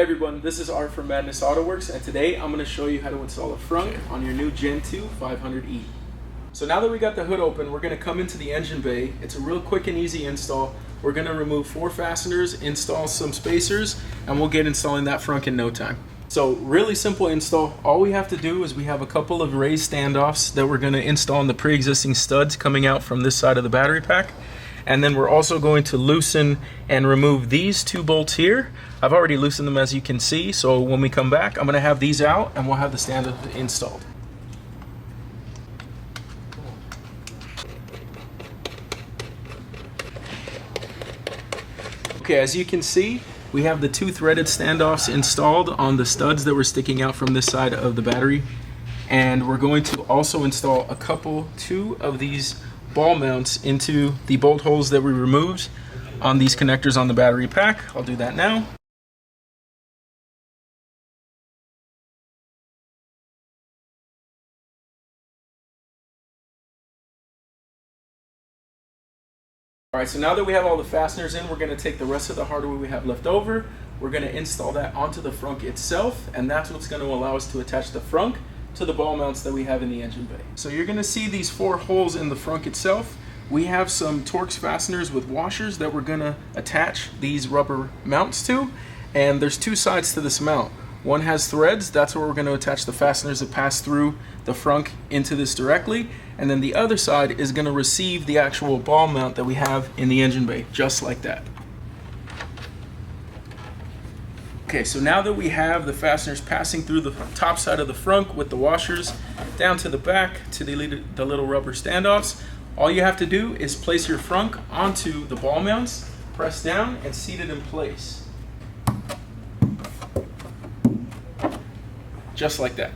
everyone, this is Art from Madness Autoworks, and today I'm going to show you how to install a Frunk on your new Gen2 500e. So now that we got the hood open, we're going to come into the engine bay. It's a real quick and easy install. We're going to remove 4 fasteners, install some spacers, and we'll get installing that Frunk in no time. So really simple install. All we have to do is we have a couple of raised standoffs that we're going to install in the pre-existing studs coming out from this side of the battery pack. And then we're also going to loosen and remove these 2 bolts here. I've already loosened them, as you can see, so when we come back I'm going to have these out and we'll have the standoff installed. Okay, as you can see, we have the 2 threaded standoffs installed on the studs that were sticking out from this side of the battery. And we're going to also install a 2 of these ball mounts into the bolt holes that we removed on these connectors on the battery pack. I'll do that now. Alright, so now that we have all the fasteners in, we're going to take the rest of the hardware we have left over. We're going to install that onto the Frunk itself, and that's what's going to allow us to attach the Frunk to the ball mounts that we have in the engine bay. So you're going to see these 4 holes in the Frunk itself. We have some Torx fasteners with washers that we're going to attach these rubber mounts to, and there's 2 sides to this mount. One has threads, that's where we're going to attach the fasteners that pass through the Frunk into this directly, and then the other side is going to receive the actual ball mount that we have in the engine bay, just like that. Okay, so now that we have the fasteners passing through the top side of the Frunk with the washers down to the back to the little rubber standoffs, all you have to do is place your Frunk onto the ball mounts, press down, and seat it in place. Just like that.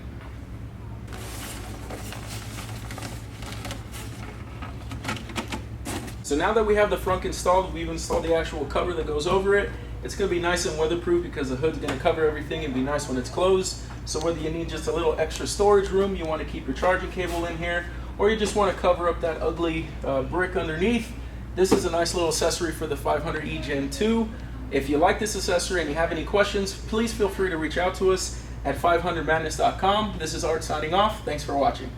So now that we have the Frunk installed, we've installed the actual cover that goes over it. It's going to be nice and weatherproof because the hood's going to cover everything and be nice when it's closed. So whether you need just a little extra storage room, you want to keep your charging cable in here, or you just want to cover up that ugly brick underneath, this is a nice little accessory for the 500e Gen2. If you like this accessory and you have any questions, please feel free to reach out to us at 500madness.com. This is Art signing off. Thanks for watching.